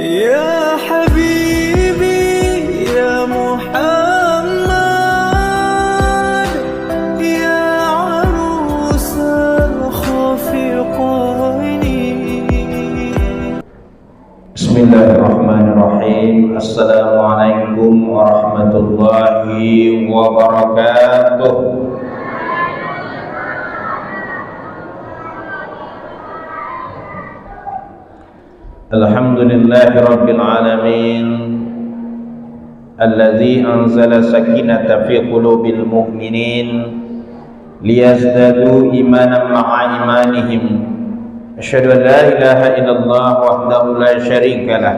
يا حبيبي يا محمد يا عروس الخفقين. بسم الله الرحمن الرحيم. Assalamualaikum warahmatullahi wabarakatuh. Alhamdulillahi rabbil alamin, alladzi anzala sakinata fi qulubil mu'minin liyazdadu imanan ma'a imanihim. Asyhadu an la ilaha illallah wahdahu la syarika lah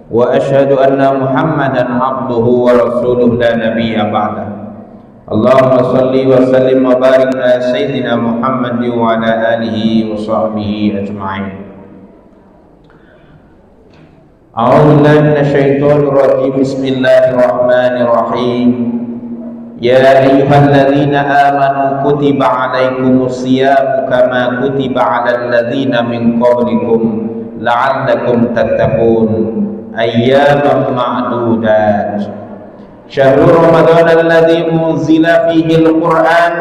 wa asyhadu anna Muhammadan abduhu wa rasuluhu la nabiyya ba'dah. Allahumma shalli wa sallim wa barik ala sayyidina Muhammad wa ala alihi wa sahbihi ajma'in. A'udzu billahi minasyaitonir rajim. Bismillahirrahmanirrahim. Ya ayyuhalladzina amanu kutiba alaikumus siyam kama kutiba alal ladzina min qablikum la'allakum tattaqun. Ayyaman ma'dudat. Syahrul Ramadan alladzi unzila fihi al-Qur'an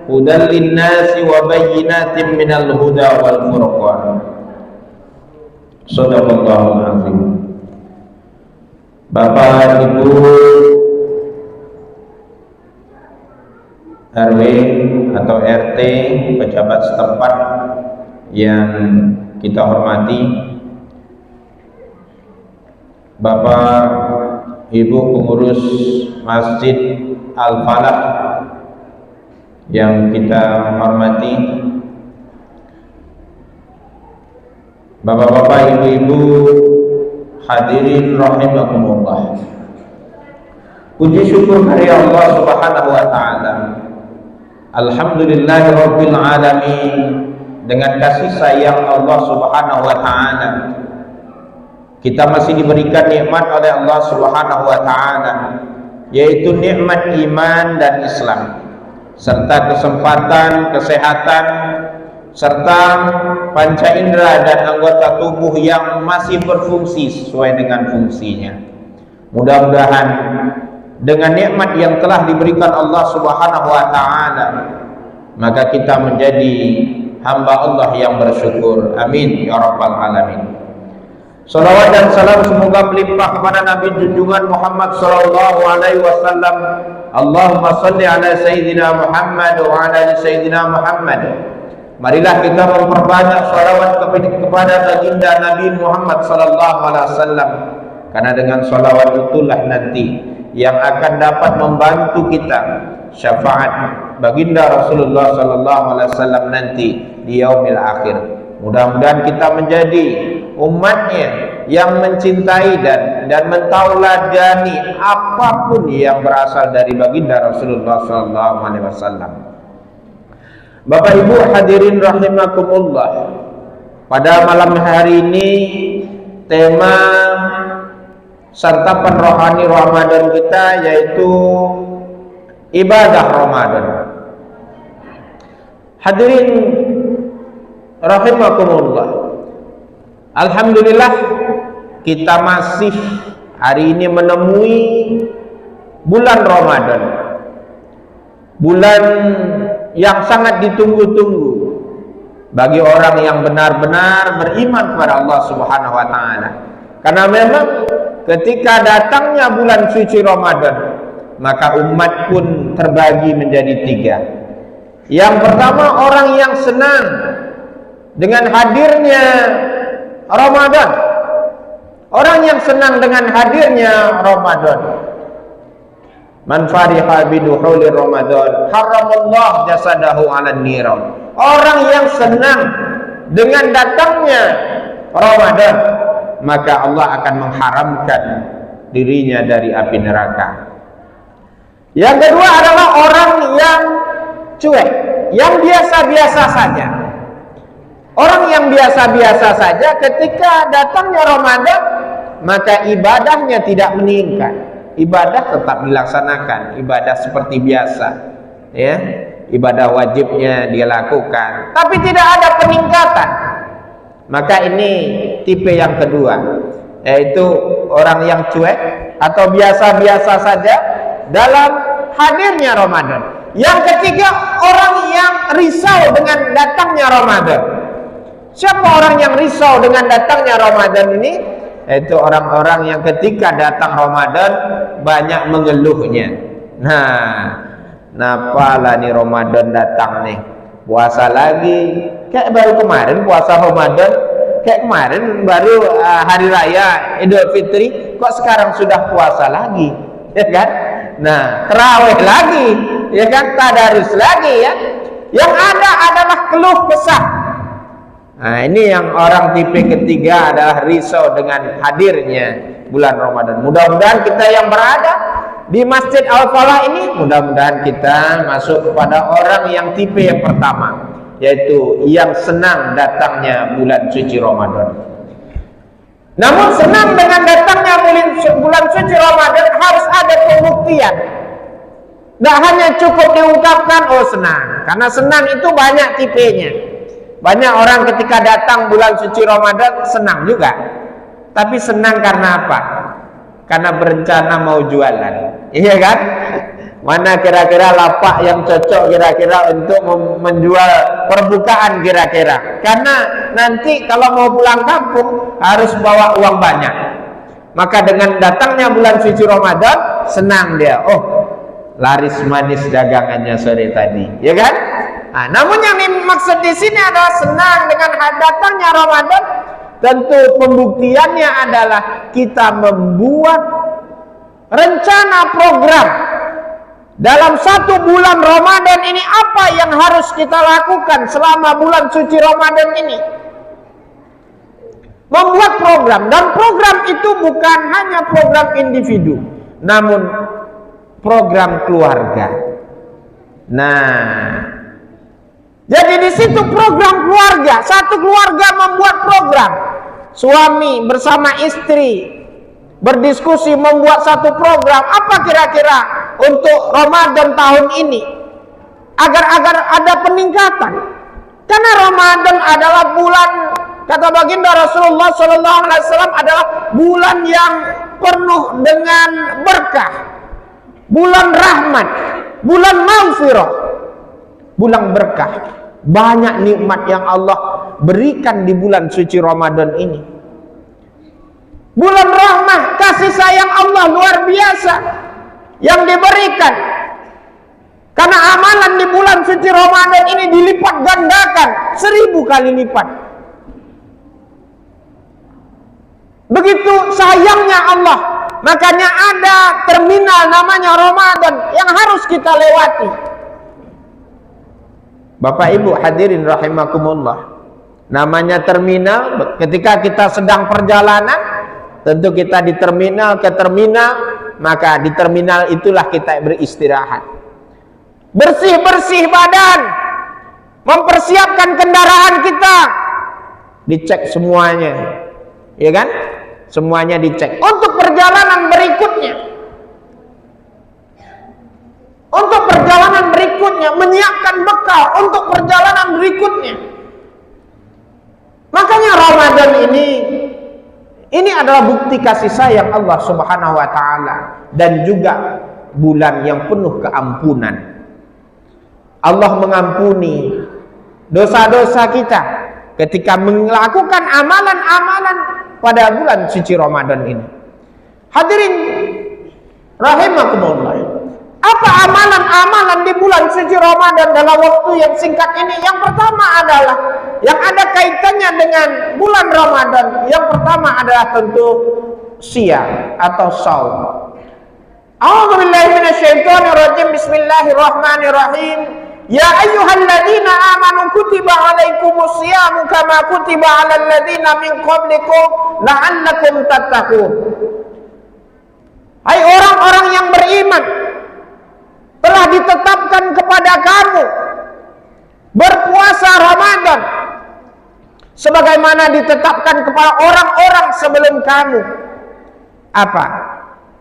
hudan lin-nasi wa bayyinatin minal huda wal furqan. Shadaqallahul azim. Bapak, Ibu, RW atau RT, pejabat setempat yang kita hormati, Bapak, Ibu pengurus Masjid Al-Falah yang kita hormati, Bapak-bapak, Ibu-ibu, hadirin rahimakumullah. Puji syukur dari Allah Subhanahu wa taala. Alhamdulillahirabbil alamin. Dengan kasih sayang Allah Subhanahu wa taala, kita masih diberikan nikmat oleh Allah Subhanahu wa taala, yaitu nikmat iman dan Islam, serta kesempatan, kesehatan, serta panca indera dan anggota tubuh yang masih berfungsi sesuai dengan fungsinya. Mudah-mudahan dengan nikmat yang telah diberikan Allah Subhanahu wa taala, maka kita menjadi hamba Allah yang bersyukur. Amin ya rabbal alamin. Salawat dan salam semoga melimpah kepada Nabi junjungan Muhammad sallallahu alaihi wasallam. Allahumma shalli ala sayyidina Muhammad wa ala sayyidina Muhammad. Marilah kita memperbanyak salawat kepada baginda Nabi Muhammad sallallahu alaihi wasallam, karena dengan salawat itulah nanti yang akan dapat membantu kita syafaat baginda Rasulullah sallallahu alaihi wasallam nanti di yaumil akhir. Mudah-mudahan kita menjadi umatnya yang mencintai dan mentauladani apapun yang berasal dari baginda Rasulullah sallallahu alaihi wasallam. Bapak Ibu hadirin rahimakumullah, pada malam hari ini tema santapan rohani Ramadan kita yaitu ibadah Ramadan. Hadirin rahimakumullah, alhamdulillah kita masih hari ini menemui bulan Ramadan, bulan yang sangat ditunggu-tunggu bagi orang yang benar-benar beriman kepada Allah Subhanahu wa taala. Karena memang ketika datangnya bulan suci Ramadan, maka umat pun terbagi menjadi tiga. Yang pertama, orang yang senang dengan hadirnya Ramadan. Orang yang senang dengan hadirnya Ramadan. Man fariha biduhuli Ramadan haramallah jasadahu 'alan niran. Orang yang senang dengan datangnya Ramadan, maka Allah akan mengharamkan dirinya dari api neraka. Yang kedua adalah orang yang cuek, yang biasa-biasa saja. Orang yang biasa-biasa saja ketika datangnya Ramadan, maka ibadahnya tidak meningkat. Ibadah tetap dilaksanakan, ibadah seperti biasa, ya, ibadah wajibnya dia lakukan, tapi tidak ada peningkatan. Maka ini tipe yang kedua. yaitu orang yang cuek atau biasa-biasa saja dalam hadirnya Ramadan. Yang ketiga, orang yang risau dengan datangnya Ramadan. Siapa orang yang risau dengan datangnya Ramadan ini? Yaitu orang-orang yang ketika datang Ramadan banyak mengeluhnya. Napalah nih Ramadan datang nih, puasa lagi, kayak baru kemarin puasa Ramadan, kayak kemarin baru hari raya Idul Fitri, kok sekarang sudah puasa lagi, ya kan? Nah, tarawih lagi, ya kan? Tadarus lagi, ya. Yang ada adalah keluh kesah. Nah, ini yang orang tipe ketiga adalah risau dengan hadirnya bulan Ramadan. Mudah-mudahan kita yang berada di Masjid Al-Falah ini, mudah-mudahan kita masuk kepada orang yang tipe yang pertama, yaitu yang senang datangnya bulan suci Ramadan. Namun senang dengan datangnya bulan suci Ramadan harus ada pembuktian. Tidak hanya cukup diungkapkan, oh senang, karena senang itu banyak tipenya. Banyak orang ketika datang bulan suci Ramadan senang juga, tapi senang karena apa? Karena berencana mau jualan, iya kan? Mana kira-kira lapak yang cocok kira-kira untuk menjual perbukaan kira-kira? Karena nanti kalau mau pulang kampung harus bawa uang banyak. Maka dengan datangnya bulan suci Ramadan senang dia. Oh, laris manis dagangannya sore tadi, ya kan? Nah, namun yang dimaksud di sini adalah senang dengan datangnya Ramadan. Tentu pembuktiannya adalah kita membuat rencana program dalam satu bulan Ramadan ini, apa yang harus kita lakukan selama bulan suci Ramadan ini. Membuat program, dan program itu bukan hanya program individu, namun program keluarga. Nah, jadi di situ program keluarga, satu keluarga membuat program. Suami bersama istri berdiskusi membuat satu program, apa kira-kira untuk Ramadan tahun ini agar ada peningkatan. Karena Ramadan adalah bulan, kata baginda Rasulullah SAW, adalah bulan yang penuh dengan berkah, bulan rahmat, bulan maghfirah, bulan berkah. Banyak nikmat yang Allah berikan di bulan suci Ramadan ini. Bulan rahmah, kasih sayang Allah luar biasa yang diberikan. Karena amalan di bulan suci Ramadan ini dilipat gandakan 1000 kali lipat. Begitu sayangnya Allah, makanya ada terminal namanya Ramadan yang harus kita lewati. Bapak Ibu hadirin rahimakumullah, namanya terminal. Ketika kita sedang perjalanan, tentu kita di terminal ke terminal, maka di terminal itulah kita beristirahat, bersih-bersih badan, mempersiapkan kendaraan kita, dicek semuanya, ya kan? Semuanya dicek untuk perjalanan berikutnya. Untuk perjalanan berikutnya, menyiapkan bekal untuk perjalanan berikutnya. Makanya Ramadan ini adalah bukti kasih sayang Allah Subhanahu wa taala, dan juga bulan yang penuh keampunan. Allah mengampuni dosa-dosa kita ketika melakukan amalan-amalan pada bulan suci Ramadan ini. Hadirin rahimakumullah, apa amalan-amalan di bulan suci Ramadan dalam waktu yang singkat ini? Yang pertama adalah yang ada kaitannya dengan bulan Ramadan. Yang pertama adalah tentu siyam atau shaum. A'udzubillahi minasyaitonirrajim. Bismillahirrahmanirrahim. Ya ayyuhalladzina amanu kutiba alaikumus syiyamu kama kutiba alal ladzina min qablikum la'allakum tattaqun. Hai orang-orang yang beriman, telah ditetapkan kepada kamu berpuasa Ramadan sebagaimana ditetapkan kepada orang-orang sebelum kamu. Apa?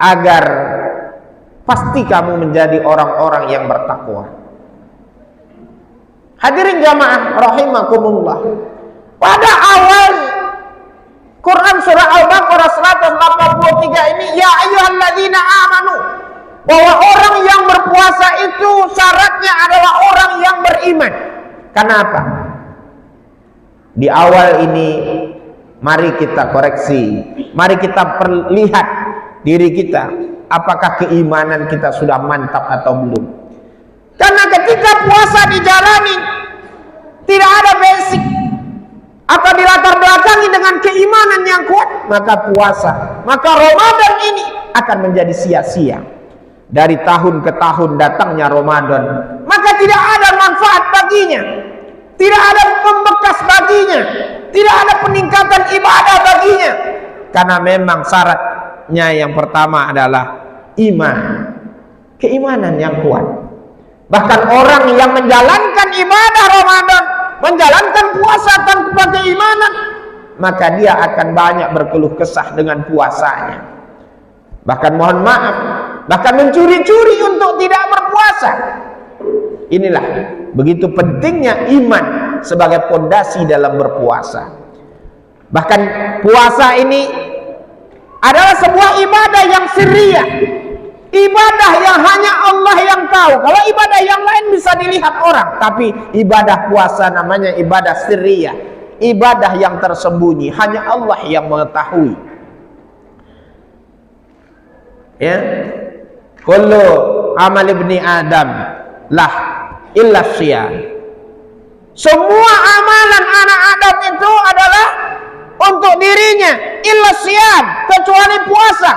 Agar pasti kamu menjadi orang-orang yang bertakwa. Hadirin jamaah rahimakumullah, pada awal Quran surah Al-Baqarah 183 ini, ya ayyuhalladzina amanu, bahwa orang yang berpuasa itu syaratnya adalah orang yang beriman. Kenapa? Di awal ini mari kita koreksi, mari kita perlihat diri kita, apakah keimanan kita sudah mantap atau belum. Karena ketika puasa dijalani tidak ada basic atau dilatar belakangi dengan keimanan yang kuat, maka maka Ramadan ini akan menjadi sia-sia. Dari tahun ke tahun datangnya Ramadan, maka tidak ada manfaat baginya, tidak ada pembekas baginya, tidak ada peningkatan ibadah baginya. Karena memang syaratnya yang pertama adalah iman, keimanan yang kuat. Bahkan orang yang menjalankan ibadah Ramadan, menjalankan puasa tanpa keimanan, maka dia akan banyak berkeluh kesah dengan puasanya. Bahkan mohon maaf, bahkan mencuri-curi untuk tidak berpuasa. Inilah begitu pentingnya iman sebagai pondasi dalam berpuasa. Bahkan puasa ini adalah sebuah ibadah yang sirriyah, ibadah yang hanya Allah yang tahu. Kalau ibadah yang lain bisa dilihat orang, tapi ibadah puasa namanya ibadah sirriyah, ibadah yang tersembunyi, hanya Allah yang mengetahui. Ya, kullu amal ibni Adam lah illa syiyam. Semua amalan anak Adam itu adalah untuk dirinya, illa syiyam, kecuali puasa.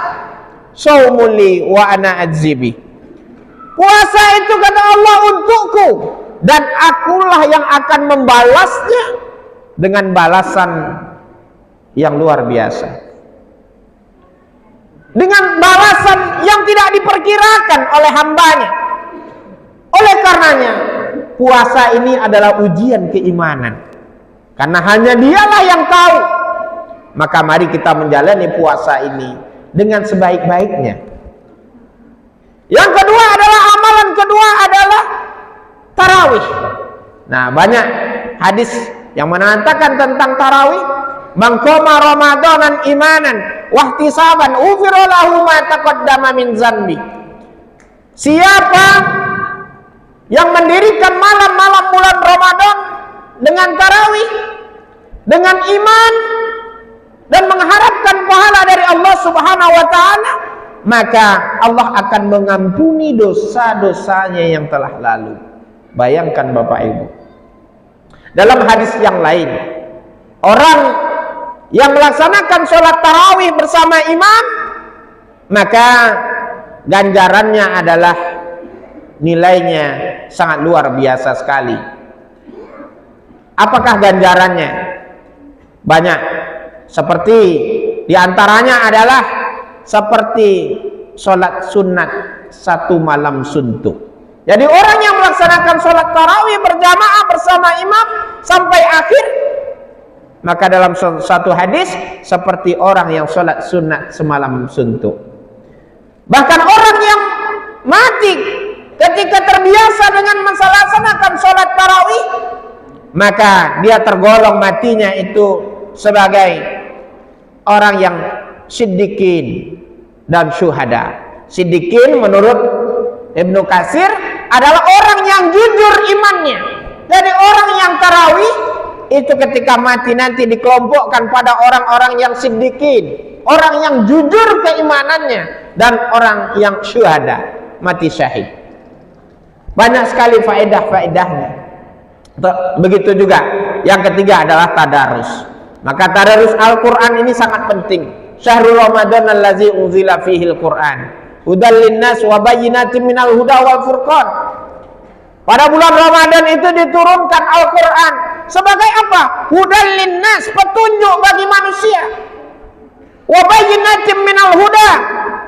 Shaumuli wa ana adzibi. Puasa itu kata Allah untukku, dan akulah yang akan membalasnya dengan balasan yang luar biasa, dengan balasan yang tidak diperkirakan oleh hambanya. Oleh karenanya puasa ini adalah ujian keimanan, karena hanya dialah yang tahu. Maka mari kita menjalani puasa ini dengan sebaik-baiknya. Yang kedua adalah amalan kedua adalah tarawih. Nah, banyak hadis yang mengatakan tentang tarawih. Man qama ramadanan imanan wahtisaban ufira lahu ma taqaddama min dzambi. Siapa yang mendirikan malam-malam bulan Ramadan dengan tarawih, dengan iman dan mengharapkan pahala dari Allah Subhanahu wa taala, maka Allah akan mengampuni dosa-dosanya yang telah lalu. Bayangkan Bapak Ibu. Dalam hadis yang lain, orang yang melaksanakan sholat tarawih bersama imam, maka ganjarannya adalah nilainya sangat luar biasa sekali. Apakah ganjarannya? Banyak. Seperti diantaranya adalah seperti sholat sunat satu malam suntuk. Jadi orang yang melaksanakan sholat tarawih berjamaah bersama imam sampai akhir, maka dalam satu hadis seperti orang yang sholat sunat semalam suntuk. Bahkan orang yang mati ketika terbiasa dengan melaksanakan sholat tarawih, maka dia tergolong matinya itu sebagai orang yang siddiqin dan syuhada. Siddiqin menurut Ibnu Katsir adalah orang yang jujur imannya. Jadi orang yang tarawih itu ketika mati nanti dikelompokkan pada orang-orang yang siddiqin, orang yang jujur keimanannya, dan orang yang syuhada, mati syahid. Banyak sekali faedah-faedahnya. Begitu juga yang ketiga adalah tadarus. Maka tadarus Al-Quran ini sangat penting. Syahrul Ramadan allazi unzila fihil Quran hudal linnas wa bayyinatin minal huda wal furqan. Pada bulan Ramadan itu diturunkan Al-Quran sebagai apa? Hudal linnas, petunjuk bagi manusia. Wa bayyinatin minal huda,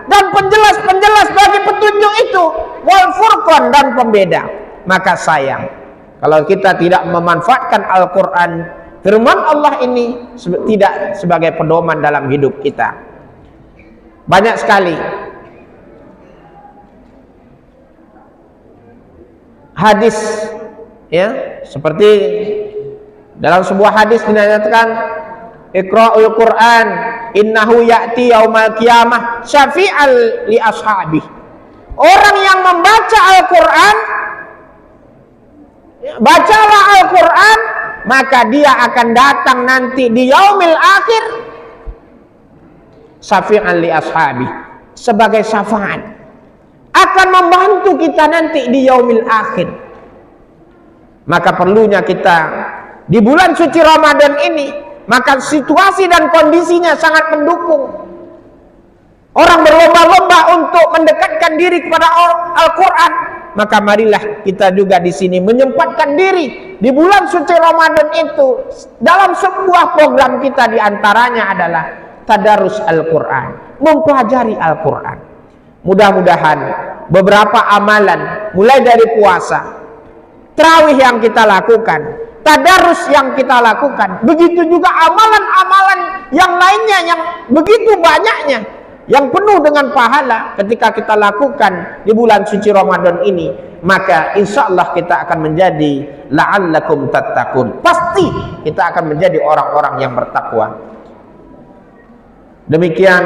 dan penjelas-penjelas bagi petunjuk itu, wal furqan, dan pembeda. Maka sayang kalau kita tidak memanfaatkan Al-Quran, firman Allah ini tidak sebagai pedoman dalam hidup kita. Banyak sekali hadis, ya, seperti dalam sebuah hadis dinyatakan Iqra'ul Qur'an innahu ya'ti yaumal qiyamah syafi'al li ashabi. Orang yang membaca Al-Qur'an, bacalah Al-Qur'an, maka dia akan datang nanti di yaumil akhir syafi'an li ashabi, sebagai syafaat, akan membantu kita nanti di yaumil akhir. Maka perlunya kita di bulan suci Ramadan ini, maka situasi dan kondisinya sangat mendukung. Orang berlomba-lomba untuk mendekatkan diri kepada Al-Quran. Maka marilah kita juga di sini menyempatkan diri di bulan suci Ramadan itu. Dalam sebuah program kita diantaranya adalah tadarus Al-Quran, mempelajari Al-Quran. Mudah-mudahan beberapa amalan, mulai dari puasa, tarawih yang kita lakukan, tadarus yang kita lakukan, begitu juga amalan-amalan yang lainnya yang begitu banyaknya, yang penuh dengan pahala ketika kita lakukan di bulan suci Ramadan ini, maka insya Allah kita akan menjadi la'allakum tattaqun. Pasti kita akan menjadi orang-orang yang bertakwa. Demikian,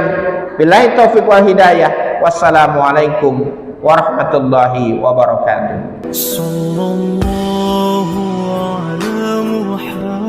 billahi taufiq wal hidayah. Wassalamualaikum warahmatullahi wabarakatuh. Sallallahu ala Muhammad.